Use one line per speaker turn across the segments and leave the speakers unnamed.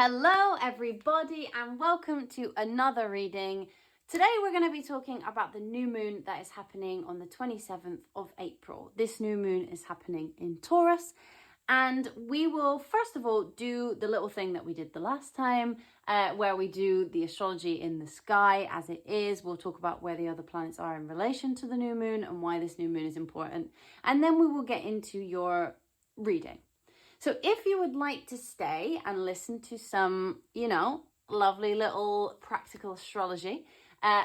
Hello everybody and welcome to another reading. Today we're going to be talking about the new moon that is happening on the 27th of April. This new moon is happening in Taurus, and we will first of all do the little thing that we did the last time where we do the astrology in the sky as it is. We'll talk about where the other planets are in relation to the new moon and why this new moon is important, and then we will get into your reading. So if you would like to stay and listen to some, lovely little practical astrology,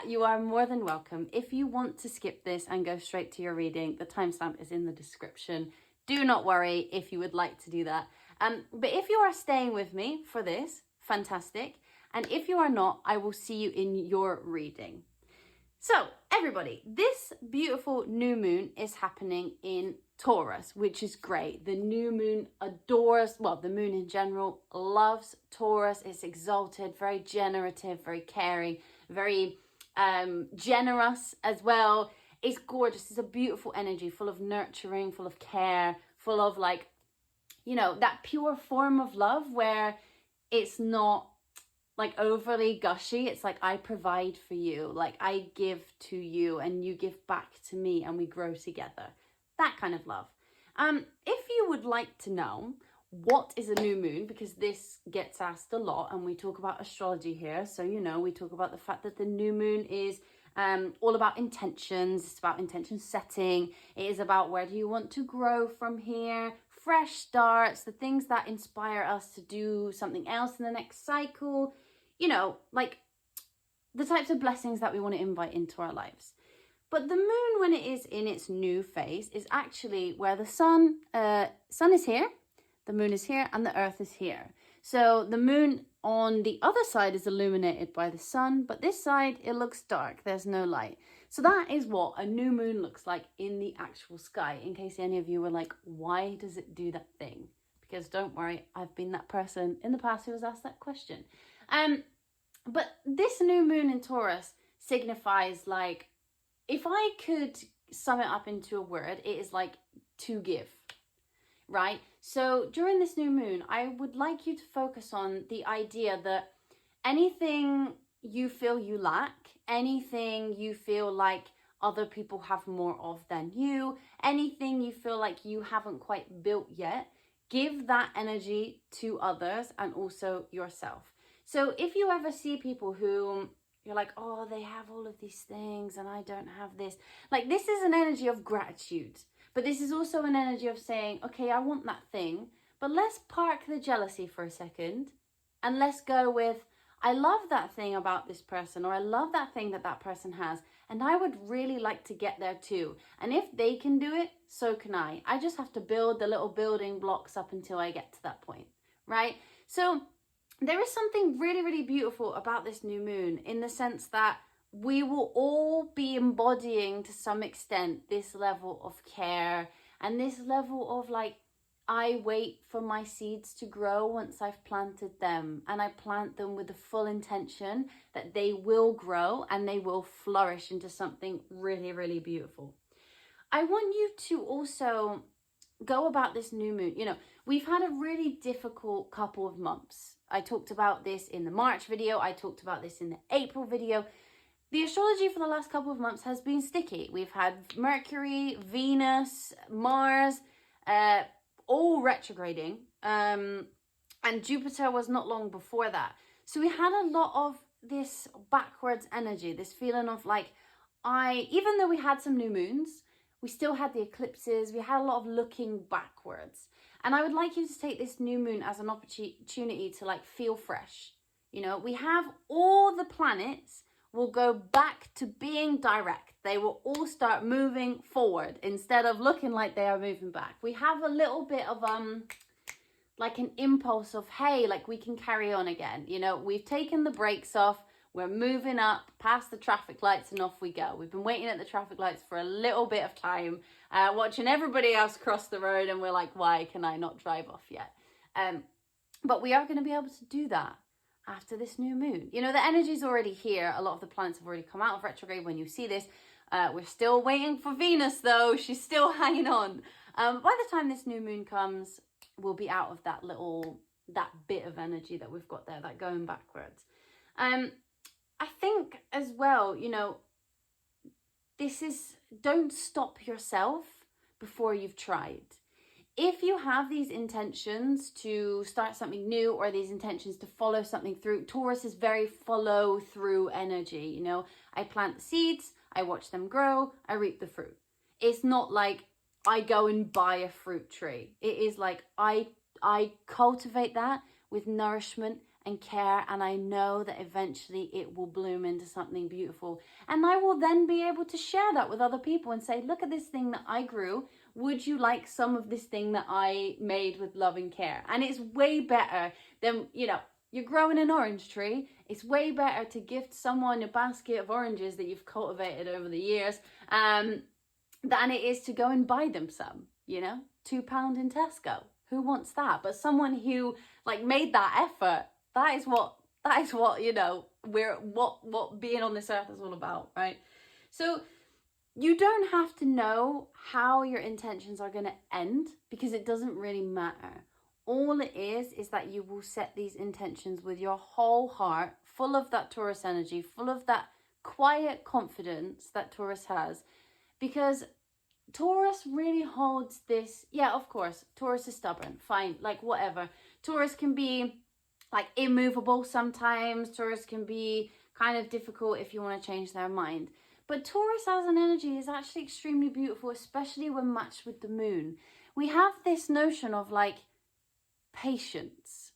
you are more than welcome. If you want to skip this and go straight to your reading, the timestamp is in the description. Do not worry if you would like to do that. But if you are staying with me for this, fantastic. And if you are not, I will see you in your reading. So everybody, this beautiful new moon is happening in Taurus, which is great. The new moon adores, the moon in general loves Taurus. It's exalted, very generative, very caring, very generous as well. It's gorgeous. It's a beautiful energy, full of nurturing, full of care, full of that pure form of love where it's not like overly gushy. It's like, I provide for you, like I give to you and you give back to me and we grow together. That kind of love. If you would like to know what is a new moon, because this gets asked a lot and we talk about astrology here. So, we talk about the fact that the new moon is all about intentions. It's about intention setting. It is about where do you want to grow from here, fresh starts, the things that inspire us to do something else in the next cycle, like the types of blessings that we want to invite into our lives. But the moon, when it is in its new phase, is actually where the sun is here, the moon is here, and the earth is here. So the moon on the other side is illuminated by the sun, but this side, it looks dark. There's no light. So that is what a new moon looks like in the actual sky, in case any of you were like, why does it do that thing? Because don't worry, I've been that person in the past who was asked that question. But this new moon in Taurus signifies, like, if I could sum it up into a word, it is like to give, right? So during this new moon, I would like you to focus on the idea that anything you feel you lack, anything you feel like other people have more of than you, anything you feel like you haven't quite built yet, give that energy to others and also yourself. So if you ever see people who you're like, oh, they have all of these things and I don't have this. Like, this is an energy of gratitude. But this is also an energy of saying, okay, I want that thing, but let's park the jealousy for a second and let's go with, I love that thing about this person, or I love that thing that that person has, and I would really like to get there too. And if they can do it, so can I. I just have to build the little building blocks up until I get to that point, right? So there is something really, really beautiful about this new moon in the sense that we will all be embodying to some extent this level of care and this level of like, I wait for my seeds to grow once I've planted them, and I plant them with the full intention that they will grow and they will flourish into something really, really beautiful. I want you to also go about this new moon. We've had a really difficult couple of months. I talked about this in the March video. I talked about this in the April video. The astrology for the last couple of months has been sticky. We've had Mercury, Venus, Mars, all retrograding. And Jupiter was not long before that. So we had a lot of this backwards energy, this feeling of like, even though we had some new moons, we still had the eclipses, we had a lot of looking backwards. And I would like you to take this new moon as an opportunity to like feel fresh. We have all the planets will go back to being direct. They will all start moving forward instead of looking like they are moving back. We have a little bit of like an impulse of, hey, like we can carry on again. We've taken the brakes off. We're moving up past the traffic lights and off we go. We've been waiting at the traffic lights for a little bit of time, watching everybody else cross the road, and we're like, why can I not drive off yet? But we are going to be able to do that after this new moon. The energy's already here. A lot of the planets have already come out of retrograde when you see this. We're still waiting for Venus though. She's still hanging on. By the time this new moon comes, we'll be out of that little that bit of energy that we've got there, that going backwards. I think as well, you know, don't stop yourself before you've tried. If you have these intentions to start something new or these intentions to follow something through, Taurus is very follow through energy. You know, I plant the seeds, I watch them grow, I reap the fruit. It's not like I go and buy a fruit tree. It is like I cultivate that with nourishment and care, and I know that eventually it will bloom into something beautiful. And I will then be able to share that with other people and say, look at this thing that I grew. Would you like some of this thing that I made with love and care? And it's way better than, you know, you're growing an orange tree. It's way better to gift someone a basket of oranges that you've cultivated over the years than it is to go and buy them some, you know, £2 in Tesco. Who wants that? But someone who like made that effort, that is what, you know, what being on this earth is all about, right? So you don't have to know how your intentions are going to end, because it doesn't really matter. All it is that you will set these intentions with your whole heart, full of that Taurus energy, full of that quiet confidence that Taurus has. Because Taurus really holds this, yeah, of course, Taurus is stubborn, fine, like whatever. Taurus can be like immovable sometimes. Taurus can be kind of difficult if you want to change their mind. But Taurus as an energy is actually extremely beautiful, especially when matched with the moon. We have this notion of like patience.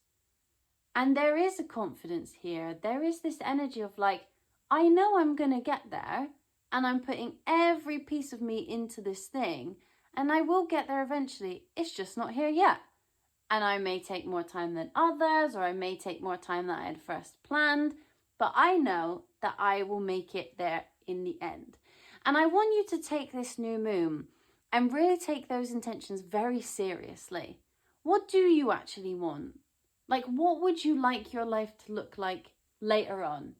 And there is a confidence here. There is this energy of like, I know I'm going to get there, and I'm putting every piece of me into this thing, and I will get there eventually. It's just not here yet. And I may take more time than others, or I may take more time than I had first planned, but I know that I will make it there in the end. And I want you to take this new moon and really take those intentions very seriously. What do you actually want? Like, what would you like your life to look like later on?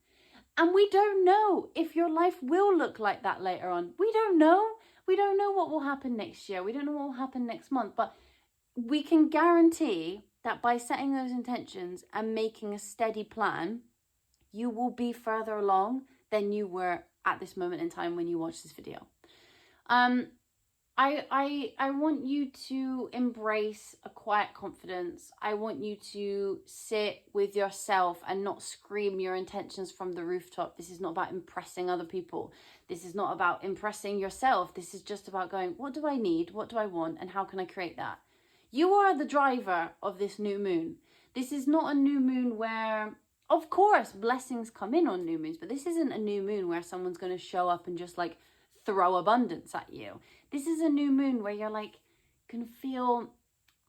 And we don't know if your life will look like that later on. We don't know. We don't know what will happen next year. We don't know what will happen next month. But we can guarantee that by setting those intentions and making a steady plan, you will be further along than you were at this moment in time when you watch this video. I want you to embrace a quiet confidence. I want you to sit with yourself and not scream your intentions from the rooftop. This is not about impressing other people. This is not about impressing yourself. This is just about going, what do I need? What do I want? And how can I create that? You are the driver of this new moon. This is not a new moon where, of course, blessings come in on new moons, but this isn't a new moon where someone's going to show up and just like throw abundance at you. This is a new moon where you're like, can feel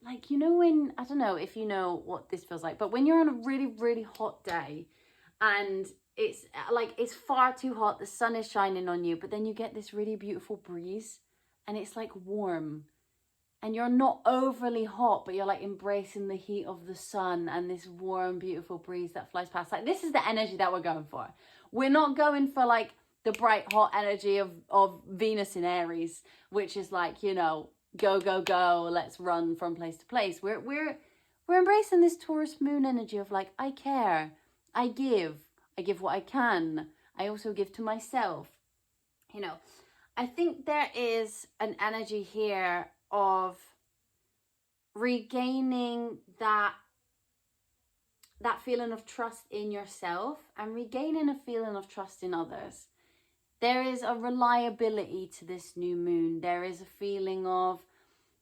like, you know, when, I don't know if you know what this feels like, but when you're on a really, really hot day and it's like, it's far too hot, the sun is shining on you, but then you get this really beautiful breeze and it's like warm. And you're not overly hot, but you're like embracing the heat of the sun and this warm, beautiful breeze that flies past. Like, this is the energy that we're going for. We're not going for like the bright, hot energy of Venus in Aries, which is like, you know, go, go, go, let's run from place to place. We're embracing this Taurus moon energy of like, I care, I give what I can. I also give to myself. You know, I think there is an energy here of regaining that feeling of trust in yourself and regaining a feeling of trust in others. There is a reliability to this new moon. There is a feeling of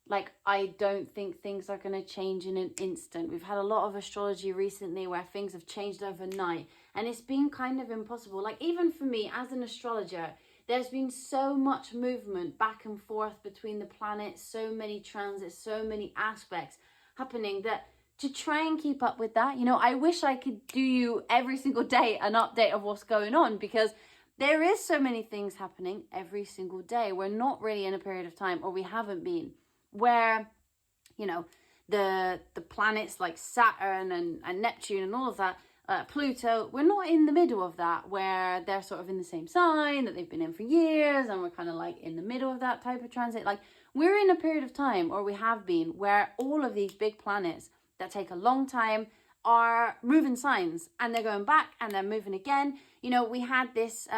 like, I don't think things are going to change in an instant. We've had a lot of astrology recently where things have changed overnight, and it's been kind of impossible. Like, even for me as an astrologer, there's been so much movement back and forth between the planets, so many transits, so many aspects happening that to try and keep up with that, you know, I wish I could do you every single day an update of what's going on, because there is so many things happening every single day. We're not really in a period of time, or we haven't been, where, you know, the planets like Saturn and Neptune and all of that, Pluto, we're not in the middle of that where they're sort of in the same sign that they've been in for years, and we're kind of like in the middle of that type of transit. Like, we're in a period of time, or we have been, where all of these big planets that take a long time are moving signs, and they're going back and they're moving again. You know, we had this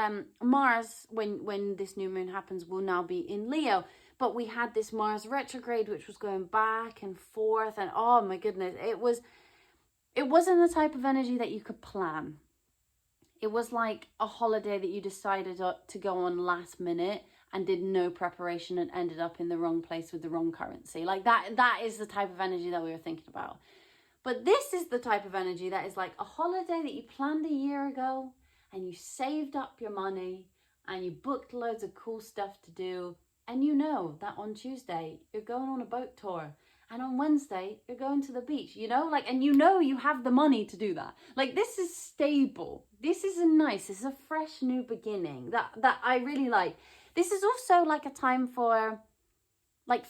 Mars, when this new moon happens, will now be in Leo, but we had this Mars retrograde which was going back and forth, and oh my goodness, it wasn't the type of energy that you could plan. It was like a holiday that you decided to go on last minute and did no preparation and ended up in the wrong place with the wrong currency. Like that is the type of energy that we were thinking about. But this is the type of energy that is like a holiday that you planned a year ago, and you saved up your money and you booked loads of cool stuff to do. And you know that on Tuesday you're going on a boat tour, and on Wednesday you're going to the beach, you know, like, and you know you have the money to do that. Like, this is stable. This is this is a fresh new beginning that I really like. This is also like a time for, like,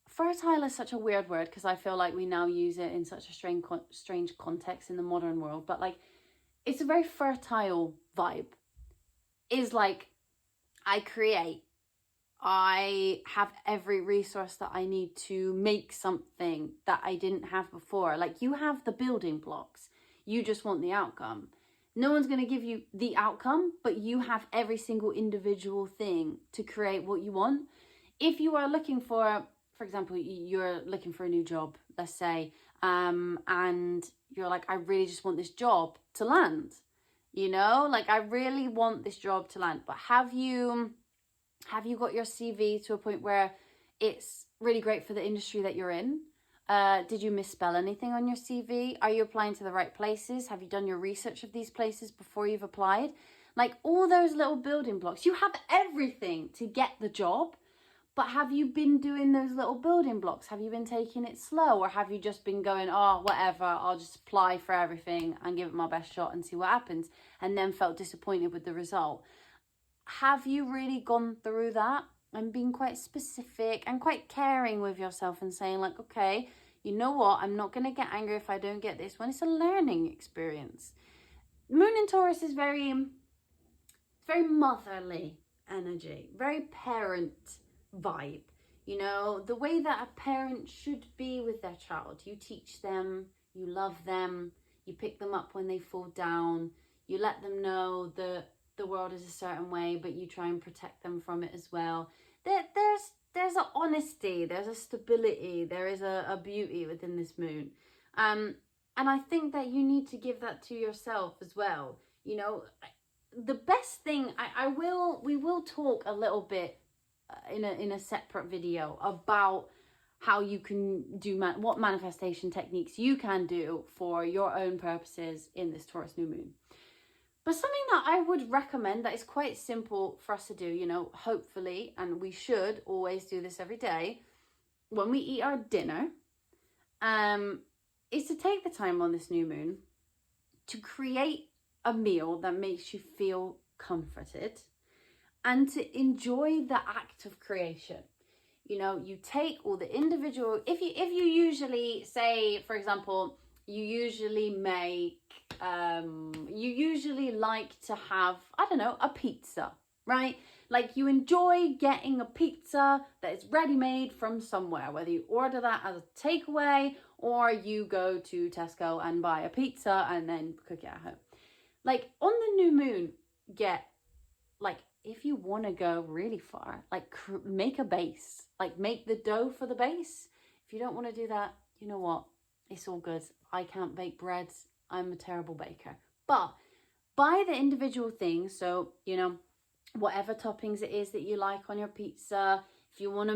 fertile is such a weird word because I feel like we now use it in such a strange context in the modern world, but like, it's a very fertile vibe. Is like, I create, I have every resource that I need to make something that I didn't have before. Like, you have the building blocks, you just want the outcome. No one's going to give you the outcome, but you have every single individual thing to create what you want. If you are looking for example, you're looking for a new job, let's say, and you're like, I really just want this job to land, you know, like, I really want this job to land. But have you got your CV to a point where it's really great for the industry that you're in? Did you misspell anything on your CV? Are you applying to the right places? Have you done your research of these places before you've applied? Like, all those little building blocks, you have everything to get the job. But have you been doing those little building blocks? Have you been taking it slow? Or have you just been going, oh, whatever, I'll just apply for everything and give it my best shot and see what happens, and then felt disappointed with the result? Have you really gone through that and been quite specific and quite caring with yourself and saying, like, okay, you know what, I'm not going to get angry if I don't get this one. It's a learning experience. Moon in Taurus is very motherly energy, very parent vibe, you know, the way that a parent should be with their child. You teach them, you love them, you pick them up when they fall down, you let them know that the world is a certain way, but you try and protect them from it as well. There's an honesty, there's a stability, there is a beauty within this moon, and I think that you need to give that to yourself as well. You know, the best thing, we will talk a little bit in a separate video about how you can do what manifestation techniques you can do for your own purposes in this Taurus new moon. But something that I would recommend that is quite simple for us to do, you know, hopefully, and we should always do this every day when we eat our dinner, is to take the time on this new moon to create a meal that makes you feel comforted and to enjoy the act of creation. You know, you take all the individual, if you usually say, for example, you usually like to have, I don't know, a pizza, right? Like, you enjoy getting a pizza that is ready-made from somewhere, whether you order that as a takeaway or you go to Tesco and buy a pizza and then cook it at home. Like, on the new moon, if you want to go really far, like, make a base, like, make the dough for the base. If you don't want to do that, you know what? It's all good. I can't bake breads. I'm a terrible baker. But buy the individual things. So, you know, whatever toppings it is that you like on your pizza. If you want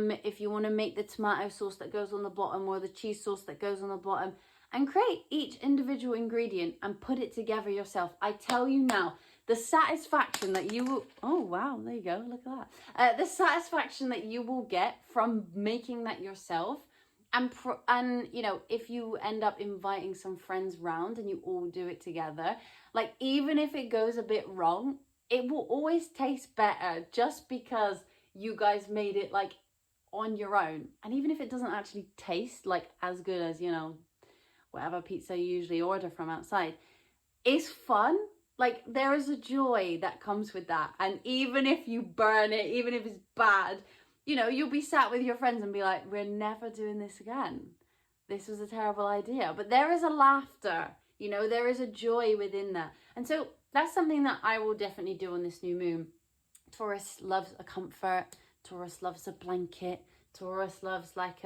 to make the tomato sauce that goes on the bottom or the cheese sauce that goes on the bottom, and create each individual ingredient and put it together yourself. I tell you now, the satisfaction that you will, oh wow, there you go, look at that. The satisfaction that you will get from making that yourself, and you know, if you end up inviting some friends round and you all do it together, like, even if it goes a bit wrong, it will always taste better just because you guys made it, like, on your own. And even if it doesn't actually taste like as good as, you know, whatever pizza you usually order from outside, it's fun. Like, there is a joy that comes with that. And even if you burn it, even if it's bad, you know, you'll be sat with your friends and be like, we're never doing this again. this was a terrible idea. But there is a laughter, you know, there is a joy within that. And so that's something that I will definitely do on this new moon. Taurus loves a comfort. Taurus loves a blanket. Taurus loves like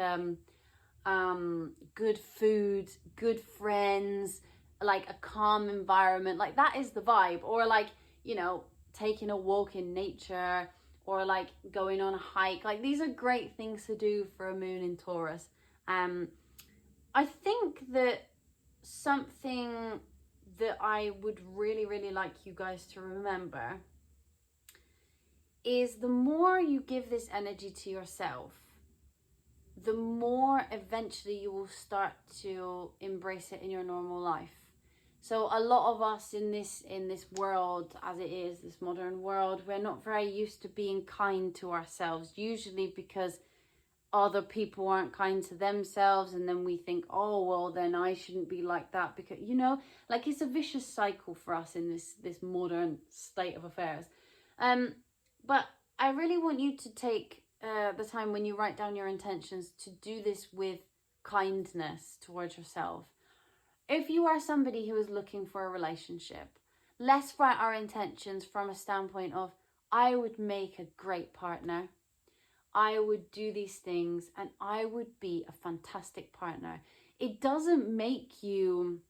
good food, good friends, like a calm environment. Like that is the vibe. Or like, you know, taking a walk in nature, or like going on a hike. Like these are great things to do for a moon in Taurus. I think that something that I would really, really like you guys to remember is the more you give this energy to yourself, the more eventually you will start to embrace it in your normal life. So a lot of us in this world, as it is, this modern world, we're not very used to being kind to ourselves, usually because other people aren't kind to themselves, and then we think, oh well, then I shouldn't be like that, because, you know, like it's a vicious cycle for us in this modern state of affairs. But I really want you to take the time when you write down your intentions to do this with kindness towards yourself. If you are somebody who is looking for a relationship, let's write our intentions from a standpoint of, I would make a great partner, I would do these things, and I would be a fantastic partner. It doesn't make you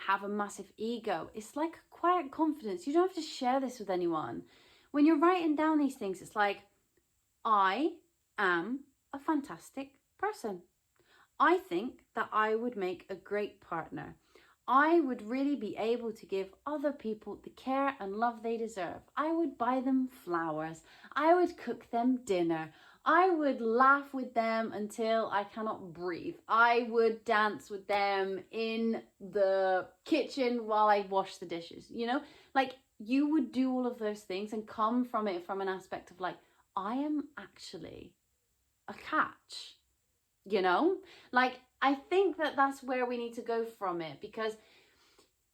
have a massive ego. It's like a quiet confidence. You don't have to share this with anyone. When you're writing down these things, it's like, I am a fantastic person. I think that I would make a great partner. I would really be able to give other people the care and love they deserve. I would buy them flowers. I would cook them dinner. I would laugh with them until I cannot breathe. I would dance with them in the kitchen while I wash the dishes. You know, like you would do all of those things and come from it from an aspect of like, I am actually a catch. You know, like I think that that's where we need to go from it, because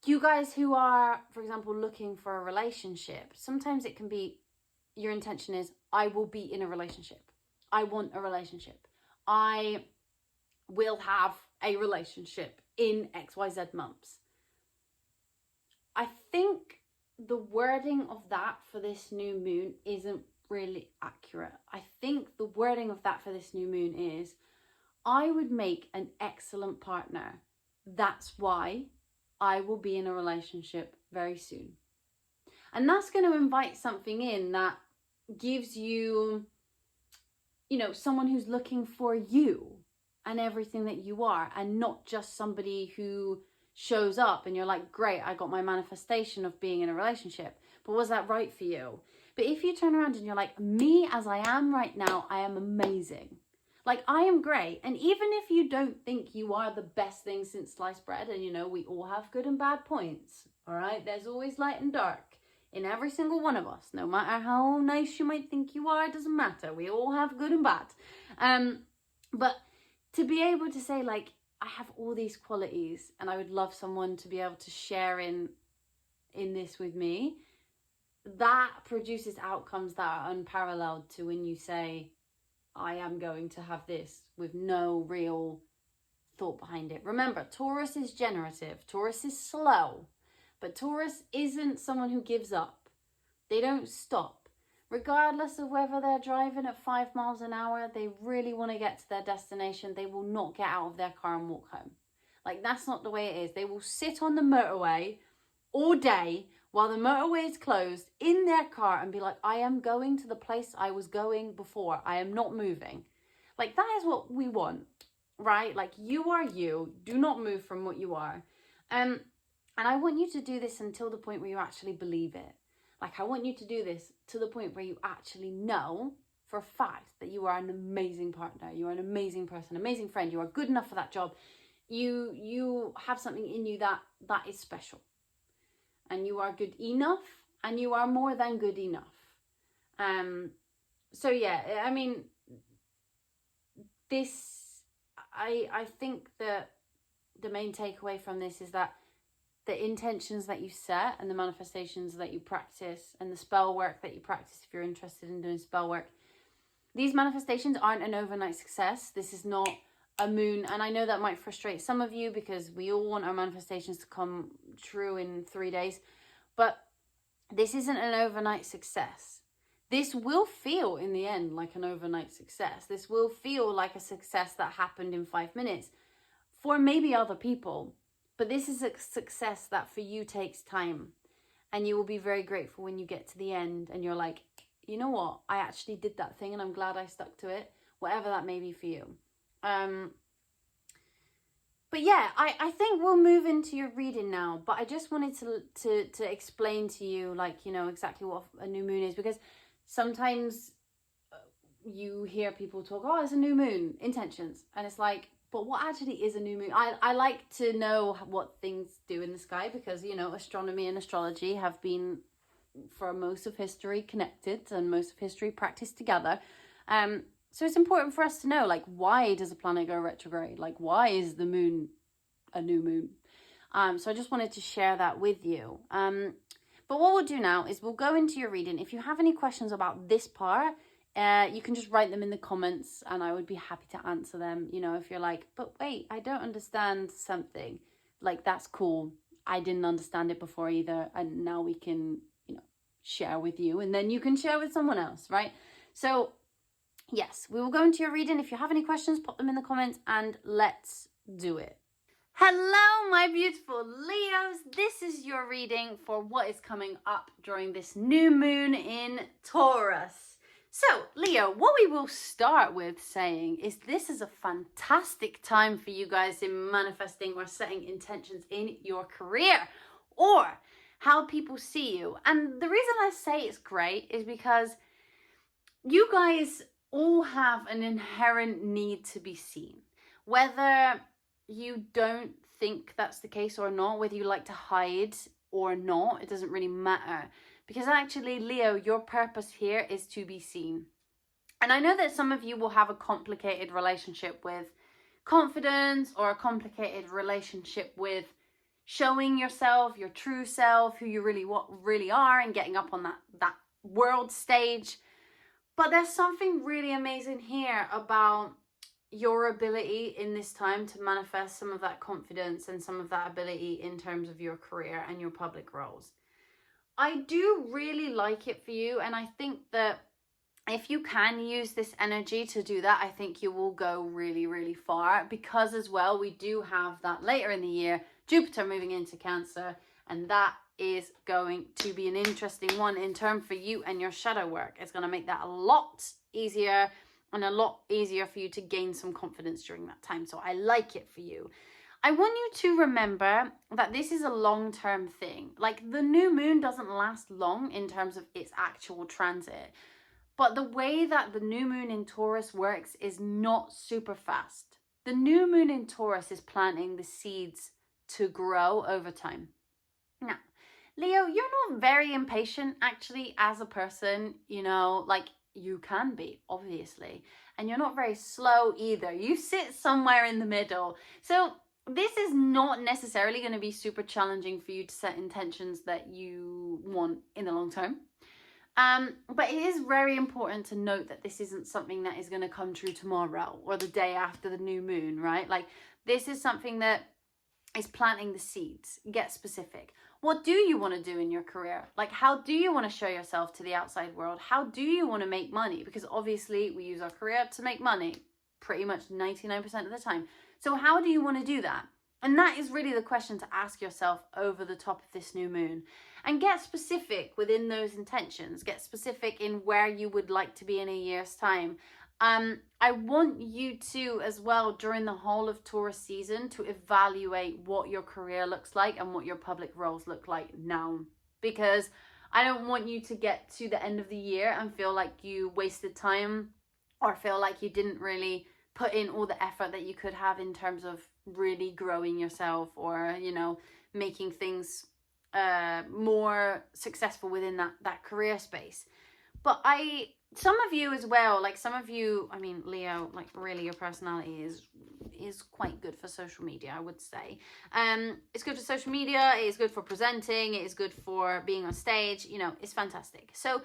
you guys who are, for example, looking for a relationship, sometimes it can be your intention is, I will be in a relationship. I want a relationship. I will have a relationship in XYZ months. I think the wording of that for this new moon isn't really accurate. I think the wording of that for this new moon is, I would make an excellent partner. That's why I will be in a relationship very soon. And that's going to invite something in that gives you, you know, someone who's looking for you and everything that you are, and not just somebody who shows up and you're like, great, I got my manifestation of being in a relationship, but was that right for you? But if you turn around and you're like, me as I am right now, I am amazing. Like, I am great. And even if you don't think you are the best thing since sliced bread, and you know, we all have good and bad points, all right? There's always light and dark in every single one of us. No matter how nice you might think you are, it doesn't matter. We all have good and bad. But to be able to say, like, I have all these qualities and I would love someone to be able to share in this with me, that produces outcomes that are unparalleled to when you say, I am going to have this, with no real thought behind it. Remember, Taurus is generative. Taurus is slow. But Taurus isn't someone who gives up. They don't stop. Regardless of whether they're driving at 5 miles an hour, they really want to get to their destination. They will not get out of their car and walk home. Like, that's not the way it is. They will sit on the motorway all day while the motorway is closed in their car and be like, I am going to the place I was going before. I am not moving. Like, that is what we want, right? Like, you are you. Do not move from what you are. And I want you to do this until the point where you actually believe it. Like, I want you to do this to the point where you actually know for a fact that you are an amazing partner. You are an amazing person, amazing friend. You are good enough for that job. You have something in you that is special. And you are good enough, and you are more than good enough. So yeah, I mean, I think that the main takeaway from this is that the intentions that you set and the manifestations that you practice and the spell work that you practice, if you're interested in doing spell work, these manifestations aren't an overnight success. This is not a moon, and I know that might frustrate some of you because we all want our manifestations to come true in 3 days, but this isn't an overnight success. This will feel in the end like an overnight success. This will feel like a success that happened in 5 minutes for maybe other people, but this is a success that for you takes time, and you will be very grateful when you get to the end and you're like, you know what, I actually did that thing and I'm glad I stuck to it, whatever that may be for you. But yeah, I think we'll move into your reading now, but I just wanted to explain to you, like, you know, exactly what a new moon is, because sometimes you hear people talk, oh, it's a new moon, intentions, and it's like, but what actually is a new moon? I like to know what things do in the sky, because, you know, astronomy and astrology have been, for most of history, connected, and most of history practiced together. So it's important for us to know, like, why does a planet go retrograde? Like, why is the moon a new moon? So I just wanted to share that with you. But what we'll do now is we'll go into your reading. If you have any questions about this part, you can just write them in the comments and I would be happy to answer them. You know, if you're like, but wait, I don't understand something, like, that's cool. I didn't understand it before either. And now we can, you know, share with you, and then you can share with someone else, right? So yes, we will go into your reading. If you have any questions, pop them in the comments and let's do it. Hello, my beautiful Leos. This is your reading for what is coming up during this new moon in Taurus. So, Leo, what we will start with saying is this is a fantastic time for you guys in manifesting or setting intentions in your career or how people see you. And the reason I say it's great is because you guys all have an inherent need to be seen. Whether you don't think that's the case or not, whether you like to hide or not, it doesn't really matter. Because actually, Leo, your purpose here is to be seen. And I know that some of you will have a complicated relationship with confidence, or a complicated relationship with showing yourself, your true self, who you really are, and getting up on that world stage. But there's something really amazing here about your ability in this time to manifest some of that confidence and some of that ability in terms of your career and your public roles. I do really like it for you, and I think that if you can use this energy to do that, I think you will go really, really far, because as well, we do have that later in the year, Jupiter moving into Cancer, and that is going to be an interesting one in terms for you and your shadow work. It's going to make that a lot easier, and a lot easier for you to gain some confidence during that time. So I like it for you. I want you to remember that this is a long-term thing. Like, the new moon doesn't last long in terms of its actual transit. But the way that the new moon in Taurus works is not super fast. The new moon in Taurus is planting the seeds to grow over time. Now, Leo, you're not very impatient actually as a person, you know, like, you can be, obviously. And you're not very slow either. You sit somewhere in the middle. So this is not necessarily going to be super challenging for you to set intentions that you want in the long term. But it is very important to note that this isn't something that is going to come true tomorrow or the day after the new moon, right? Like, this is something that is planting the seeds. Get specific. What do you want to do in your career? Like, how do you want to show yourself to the outside world? How do you want to make money? Because obviously we use our career to make money pretty much 99% of the time. So how do you want to do that? And that is really the question to ask yourself over the top of this new moon. And get specific within those intentions. Get specific in where you would like to be in a year's time. I want you to, as well, during the whole of Taurus season, to evaluate what your career looks like and what your public roles look like now. Because I don't want you to get to the end of the year and feel like you wasted time, or feel like you didn't really put in all the effort that you could have in terms of really growing yourself, or, you know, making things more successful within that career space. But some of you as well, like some of you, I mean, Leo, like, really your personality is quite good for social media, I would say. It's good for social media, it is good for presenting, it is good for being on stage, you know, it's fantastic. So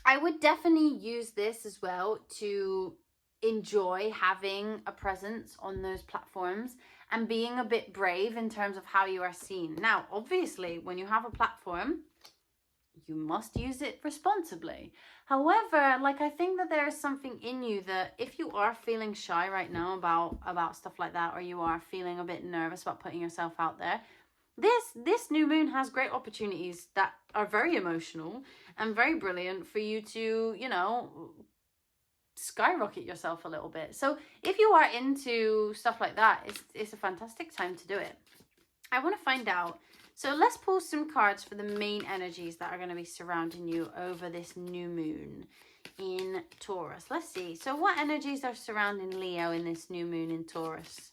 I would definitely use this as well to enjoy having a presence on those platforms and being a bit brave in terms of how you are seen. Now, obviously, when you have a platform, you must use it responsibly. However, like, I think that there is something in you that if you are feeling shy right now about stuff like that, or you are feeling a bit nervous about putting yourself out there, this new moon has great opportunities that are very emotional and very brilliant for you to, you know, skyrocket yourself a little bit. So if you are into stuff like that, it's a fantastic time to do it. I want to find out. So let's pull some cards for the main energies that are going to be surrounding you over this new moon in Taurus. Let's see. So what energies are surrounding Leo in this new moon in Taurus?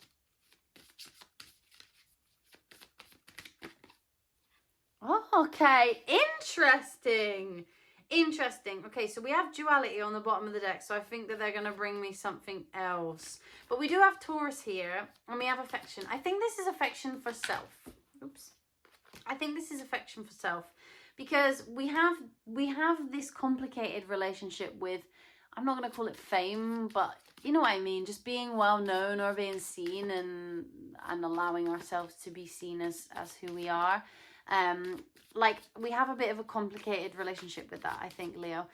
Oh, okay. Interesting. Interesting. Okay, so we have duality on the bottom of the deck, so I think that they're going to bring me something else. But we do have Taurus here, and we have affection. I think this is affection for self. Oops. I think this is affection for self, because we have this complicated relationship with, I'm not going to call it fame, but you know what I mean, just being well known or being seen and allowing ourselves to be seen as who we are. Like, we have a bit of a complicated relationship with that, I think, Leo.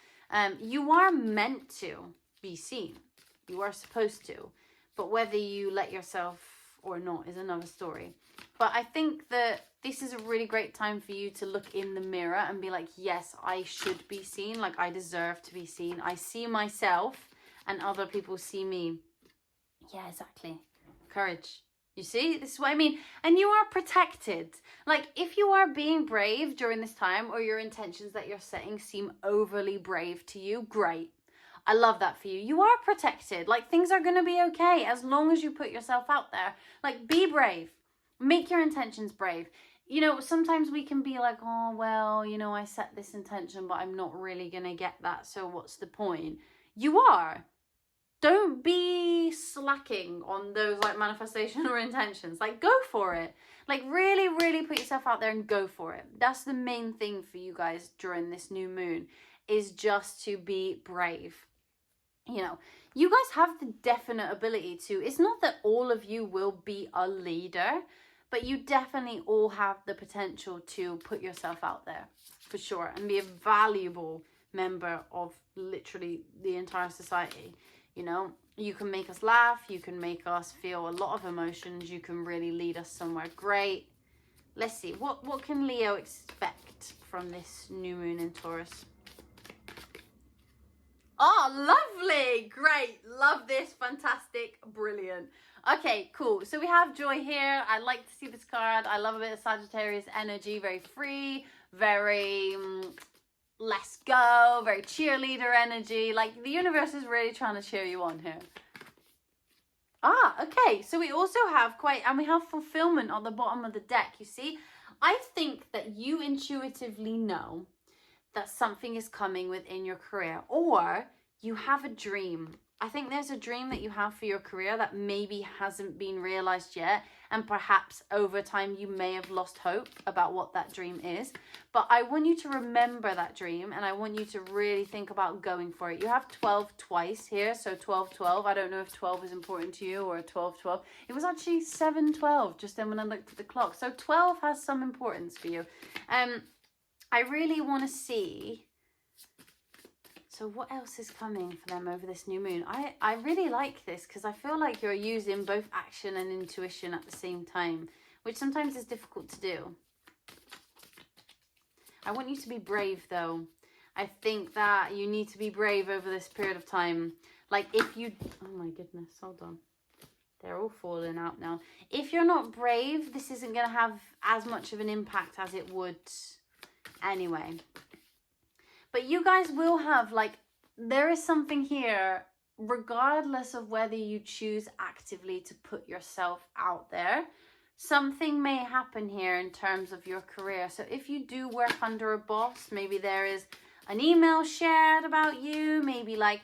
You are meant to be seen. You are supposed to. But whether you let yourself or not is another story. But I think that this is a really great time for you to look in the mirror and be like, yes, I should be seen. Like, I deserve to be seen. I see myself and other people see me. Yeah, exactly. Courage. You see, this is what I mean. And you are protected. Like, if you are being brave during this time, or your intentions that you're setting seem overly brave to you, great. I love that for you. You are protected. Like, things are going to be okay as long as you put yourself out there. Like, be brave. Make your intentions brave. You know, sometimes we can be like, oh, well, you know, I set this intention, but I'm not really going to get that. So what's the point? You are. Don't be slacking on those, like, manifestation or intentions. Like, go for it. Like, really, really put yourself out there and go for it. That's the main thing for you guys during this new moon, is just to be brave. You know, you guys have the definite ability to, it's not that all of you will be a leader, but you definitely all have the potential to put yourself out there, for sure, and be a valuable member of literally the entire society. You know, you can make us laugh, you can make us feel a lot of emotions, you can really lead us somewhere great. Let's see, what can Leo expect from this new moon in Taurus? Oh, lovely. Great. Love this. Fantastic. Brilliant. Okay, cool. So we have Joy here. I like to see this card. I love a bit of Sagittarius energy. Very free, very let's go, very cheerleader energy. Like, the universe is really trying to cheer you on here. Ah, okay. So we also have and we have fulfillment on the bottom of the deck, you see? I think that you intuitively know that something is coming within your career, or you have a dream. I think there's a dream that you have for your career that maybe hasn't been realized yet, and perhaps over time you may have lost hope about what that dream is. But I want you to remember that dream, and I want you to really think about going for it. You have 12 twice here, so 12-12. I don't know if 12 is important to you, or 12-12. It was actually 7-12 just then when I looked at the clock. So 12 has some importance for you. I really want to see, so what else is coming for them over this new moon? I really like this, because I feel like you're using both action and intuition at the same time, which sometimes is difficult to do. I want you to be brave, though. I think that you need to be brave over this period of time. Like, if you, oh my goodness, hold on. They're all falling out now. If you're not brave, this isn't going to have as much of an impact as it would anyway. But you guys will have, like, there is something here, regardless of whether you choose actively to put yourself out there, something may happen here in terms of your career. So if you do work under a boss, maybe there is an email shared about you, maybe, like,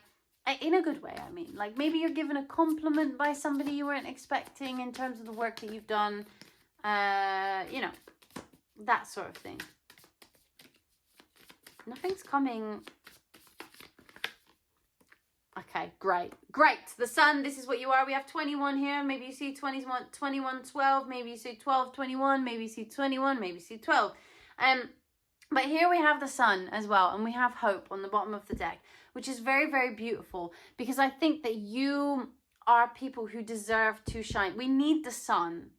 in a good way, I mean, like, maybe you're given a compliment by somebody you weren't expecting in terms of the work that you've done, you know, that sort of thing. Nothing's coming. Okay, great. Great. The sun, this is what you are. We have 21 here. Maybe you see 21, 12. Maybe you see 12, 21. Maybe you see 21. Maybe you see 12. But here we have the sun as well. And we have hope on the bottom of the deck, which is very, very beautiful. Because I think that you are people who deserve to shine. We need the sun.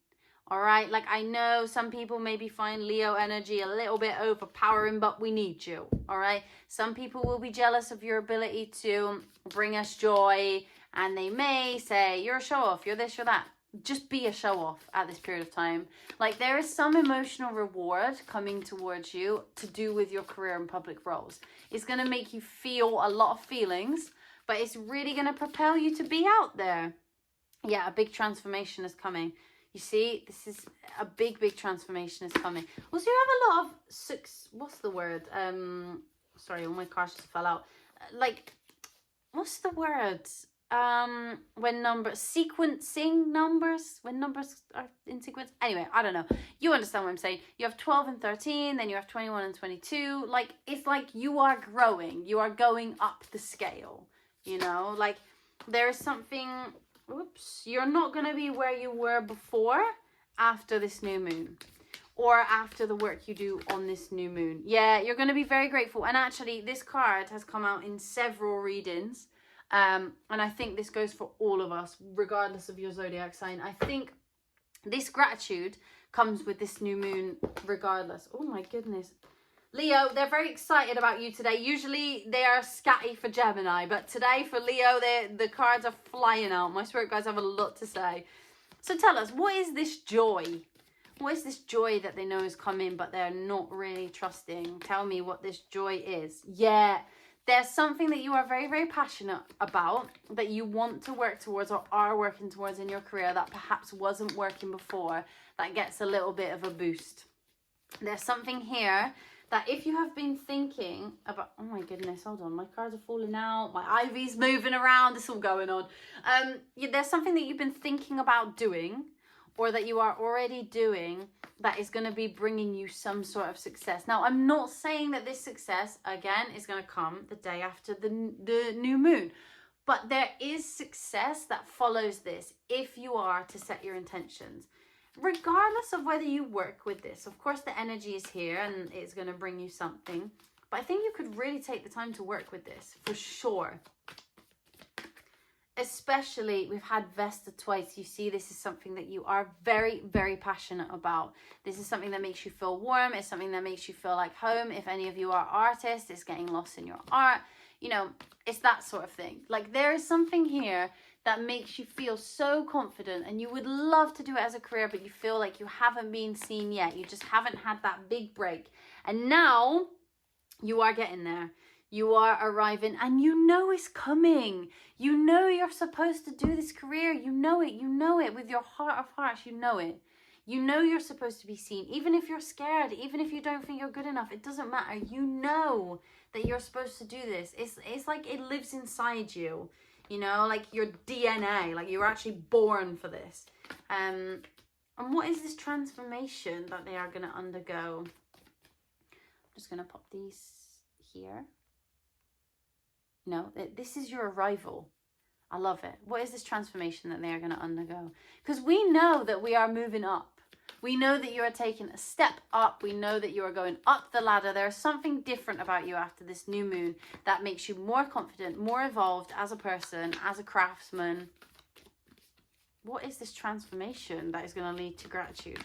All right, like I know some people maybe find Leo energy a little bit overpowering, but we need you. All right, some people will be jealous of your ability to bring us joy, and they may say you're a show off, you're this, you're that. Just be a show off at this period of time. Like there is some emotional reward coming towards you to do with your career and public roles. It's going to make you feel a lot of feelings, but it's really going to propel you to be out there. Yeah, a big transformation is coming. You see, this is a big, big transformation is coming. Also, you have a lot of what's the word? Sorry, all my cards just fell out. Like, what's the word? When sequencing numbers, when numbers are in sequence. Anyway, I don't know. You understand what I'm saying. You have 12 and 13, then you have 21 and 22. Like, it's like you are growing. You are going up the scale, you know? Like, there is something... Oops, you're not going to be where you were before after this new moon or after the work you do on this new moon. Yeah, you're going to be very grateful. And actually, this card has come out in several readings. And I think this goes for all of us, regardless of your zodiac sign. I think this gratitude comes with this new moon regardless. Oh my goodness. Leo, they're very excited about you today. Usually they are scatty for Gemini, but today for Leo, the cards are flying out. My spirit guides have a lot to say. So tell us, what is this joy? What is this joy that they know is coming, but they're not really trusting? Tell me what this joy is. Yeah, there's something that you are very, very passionate about, that you want to work towards or are working towards in your career that perhaps wasn't working before, that gets a little bit of a boost. There's something here that if you have been thinking about, oh my goodness, hold on, my cards are falling out, my ivy's moving around, it's all going on. There's something that you've been thinking about doing, or that you are already doing, that is going to be bringing you some sort of success. Now, I'm not saying that this success, again, is going to come the day after the new moon. But there is success that follows this if you are to set your intentions. Regardless of whether you work with this, of course the energy is here and it's going to bring you something, but I think you could really take the time to work with this for sure. Especially, we've had Vesta twice. You see, this is something that you are very, very passionate about. This is something that makes you feel warm. It's something that makes you feel like home. If any of you are artists, it's getting lost in your art. You know, it's that sort of thing. Like, there is something here that makes you feel so confident, and you would love to do it as a career, but you feel like you haven't been seen yet. You just haven't had that big break. And now you are getting there. You are arriving, and you know it's coming. You know you're supposed to do this career. You know it. You know it with your heart of hearts. You know it. You know you're supposed to be seen. Even if you're scared, even if you don't think you're good enough, it doesn't matter. You know that you're supposed to do this. It's like it lives inside you. You know, like your DNA, like you're actually born for this. And what is this transformation that they are going to undergo? I'm just going to pop these here. No, this is your arrival. I love it. What is this transformation that they are going to undergo? Because we know that we are moving up. We know that you are taking a step up. We know that you are going up the ladder. There is something different about you after this new moon that makes you more confident, more evolved as a person, as a craftsman. What is this transformation that is going to lead to gratitude?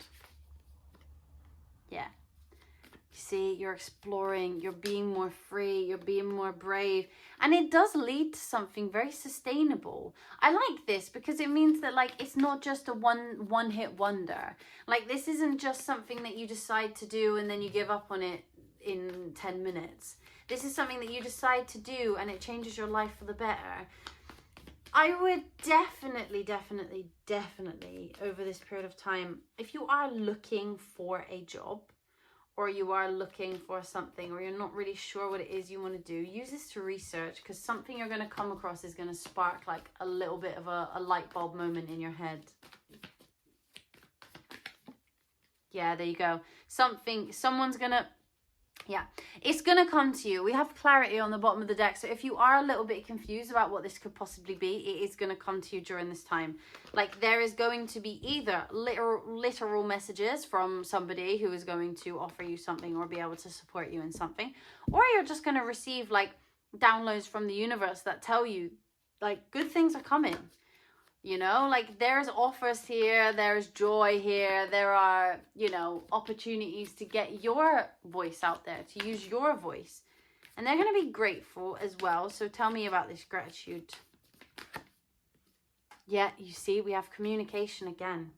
Yeah. You see, you're exploring, you're being more free, you're being more brave. And it does lead to something very sustainable. I like this because it means that, like, it's not just a one-hit wonder. Like, this isn't just something that you decide to do and then you give up on it in 10 minutes. This is something that you decide to do and it changes your life for the better. I would definitely, over this period of time, if you are looking for a job, or you are looking for something, or you're not really sure what it is you want to do, use this to research, because something you're going to come across is going to spark like a little bit of a light bulb moment in your head. Yeah, there you go. Someone's going to, Yeah, it's going to come to you. We have clarity on the bottom of the deck. So if you are a little bit confused about what this could possibly be, it is going to come to you during this time. Like there is going to be either literal messages from somebody who is going to offer you something or be able to support you in something. Or you're just going to receive like downloads from the universe that tell you like good things are coming. You know, like there's offers here, there's joy here, there are, you know, opportunities to get your voice out there, to use your voice. And they're going to be grateful as well. So tell me about this gratitude. Yeah, you see, we have communication again.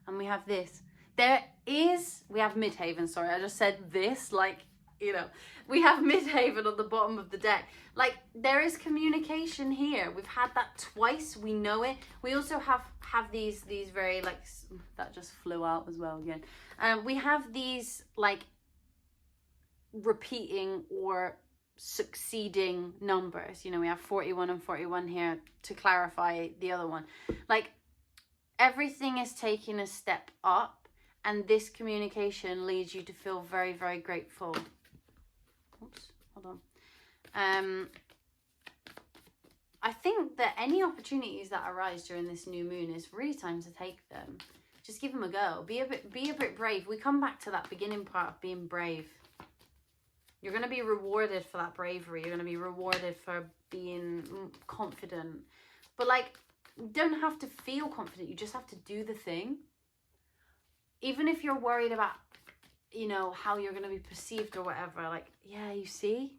And we have this. We have Midhaven, sorry, I just said this, like, you know, we have Midhaven on the bottom of the deck. Like, there is communication here. We've had that twice. We know it. We also have these very, like, that just flew out as well again. We have these, like, repeating or succeeding numbers. You know, we have 41 and 41 here to clarify the other one. Like, everything is taking a step up, and this communication leads you to feel very, very grateful. Oops, hold on. I think that any opportunities that arise during this new moon is really time to take them. Just give them a go. Be a bit brave. We come back to that beginning part of being brave. You're going to be rewarded for that bravery. You're going to be rewarded for being confident. But like, you don't have to feel confident. You just have to do the thing. Even if you're worried about, you know, how you're going to be perceived or whatever. Like, yeah, you see?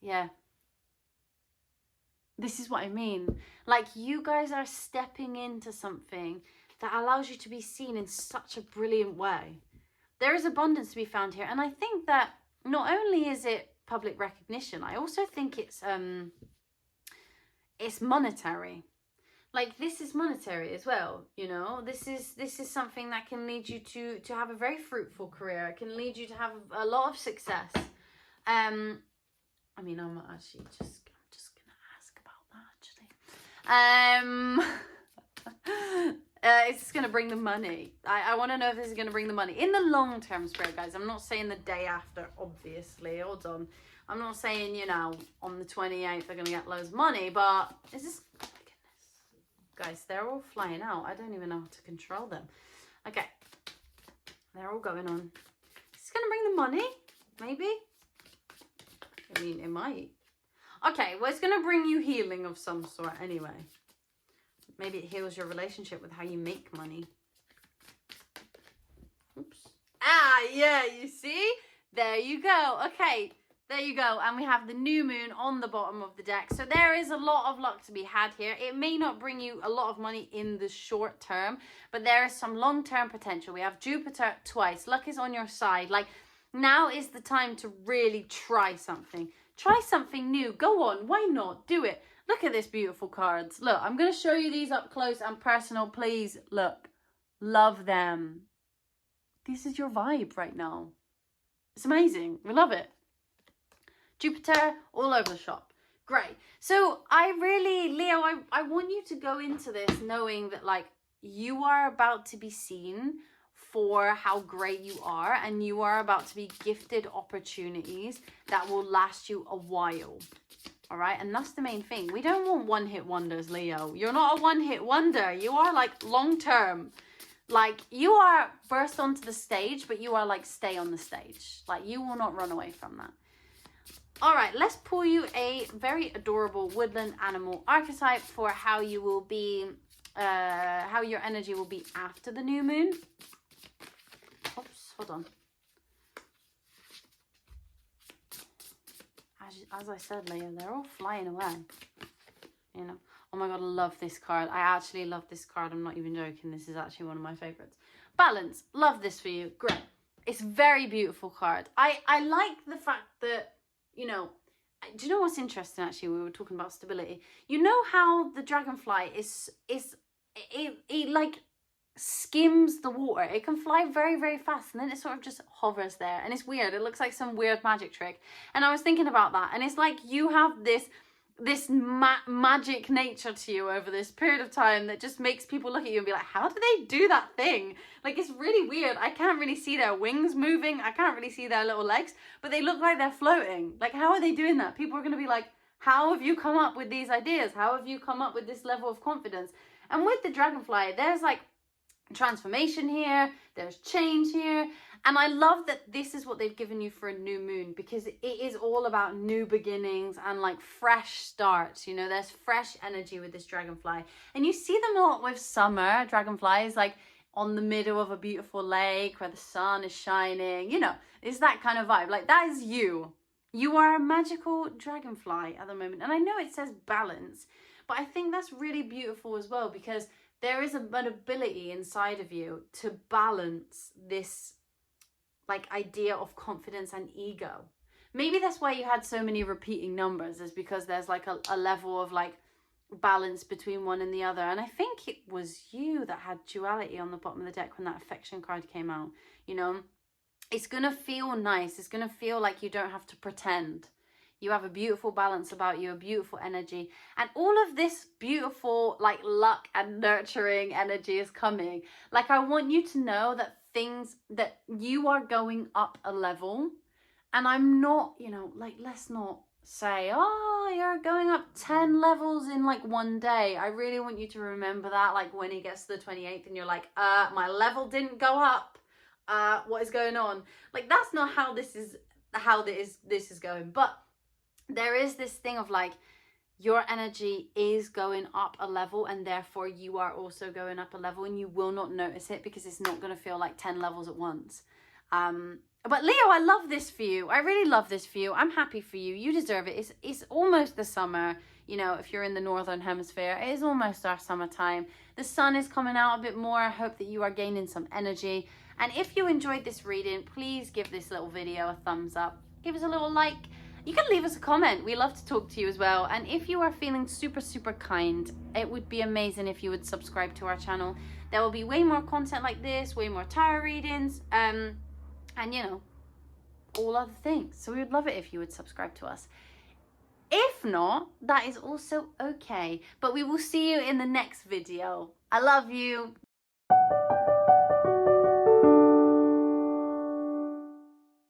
Yeah. This is what I mean. Like, you guys are stepping into something that allows you to be seen in such a brilliant way. There is abundance to be found here. And I think that not only is it public recognition, I also think it's monetary. Like, this is monetary as well, you know. This is something that can lead you to have a very fruitful career. It can lead you to have a lot of success. I mean, I'm just gonna ask about that actually. It's just gonna bring the money. I want to know if this is gonna bring the money in the long term, spirit guys. I'm not saying the day after, obviously. Hold on. I'm not saying, you know, on the 28th they're gonna get loads of money, but is this? Guys, they're all flying out. I don't even know how to control them. Okay. They're all going on. Is this going to bring the money? Maybe? I mean, it might. Okay, well, it's going to bring you healing of some sort anyway. Maybe it heals your relationship with how you make money. Oops. Ah, yeah, you see? There you go. Okay. There you go, and we have the new moon on the bottom of the deck. So there is a lot of luck to be had here. It may not bring you a lot of money in the short term, but there is some long-term potential. We have Jupiter twice. Luck is on your side. Like, now is the time to really try something. Try something new. Go on. Why not? Do it. Look at this beautiful cards. Look, I'm going to show you these up close and personal. Please, look. Love them. This is your vibe right now. It's amazing. We love it. Jupiter all over the shop. Great. So I really, Leo, I want you to go into this knowing that, like, you are about to be seen for how great you are, and you are about to be gifted opportunities that will last you a while. All right. And that's the main thing. We don't want one-hit wonders, Leo. You're not a one-hit wonder. You are like long-term. Like, you are burst onto the stage, but you are like stay on the stage. Like, you will not run away from that. All right, let's pull you a very adorable woodland animal archetype for how you will be, how your energy will be after the new moon. Oops, hold on. As I said, Leo, they're all flying away. You know. Oh my God, I love this card. I actually love this card. I'm not even joking. This is actually one of my favorites. Balance. Love this for you. Great. It's a very beautiful card. I like the fact that, you know, do you know what's interesting actually? We were talking about stability. You know how the dragonfly it like skims the water. It can fly very, very fast, and then it sort of just hovers there, and it's weird. It looks like some weird magic trick. And I was thinking about that, and it's like you have this this magic nature to you over this period of time that just makes people look at you and be like, how do they do that thing? Like, it's really weird. I can't really see their wings moving. I can't really see their little legs, but they look like they're floating. Like, how are they doing that? People are going to be like, how have you come up with these ideas? How have you come up with this level of confidence? And with the dragonfly, there's like transformation here, there's change here, and I love that this is what they've given you for a new moon, because it is all about new beginnings and like fresh starts. You know, there's fresh energy with this dragonfly, and you see them a lot with summer dragonflies, like on the middle of a beautiful lake where the sun is shining. You know, it's that kind of vibe. Like, that is you. You are a magical dragonfly at the moment. And I know it says balance, but I think that's really beautiful as well, because there is an ability inside of you to balance this like idea of confidence and ego. Maybe that's why you had so many repeating numbers, is because there's like a level of like balance between one and the other. And I think it was you that had duality on the bottom of the deck when that affection card came out. You know, it's gonna feel nice. It's gonna feel like you don't have to pretend. You have a beautiful balance about you, a beautiful energy. And all of this beautiful, like, luck and nurturing energy is coming. Like, I want you to know that that you are going up a level. And I'm not, you know, like, let's not say, oh, you're going up 10 levels in like one day. I really want you to remember that, like, when it gets to the 28th and you're like, my level didn't go up. What is going on? Like, that's not how this is going. But there is this thing of like, your energy is going up a level, and therefore you are also going up a level, and you will not notice it because it's not going to feel like 10 levels at once. But Leo, I love this for you. I really love this for you. I'm happy for you. You deserve it. It's almost the summer. You know, if you're in the northern hemisphere, it is almost our summertime. The sun is coming out a bit more. I hope that you are gaining some energy. And if you enjoyed this reading, please give this little video a thumbs up. Give us a little like. You can leave us a comment. We love to talk to you as well. And if you are feeling super, super kind, it would be amazing if you would subscribe to our channel. There will be way more content like this, way more tarot readings, and, you know, all other things. So we would love it if you would subscribe to us. If not, that is also okay. But we will see you in the next video. I love you.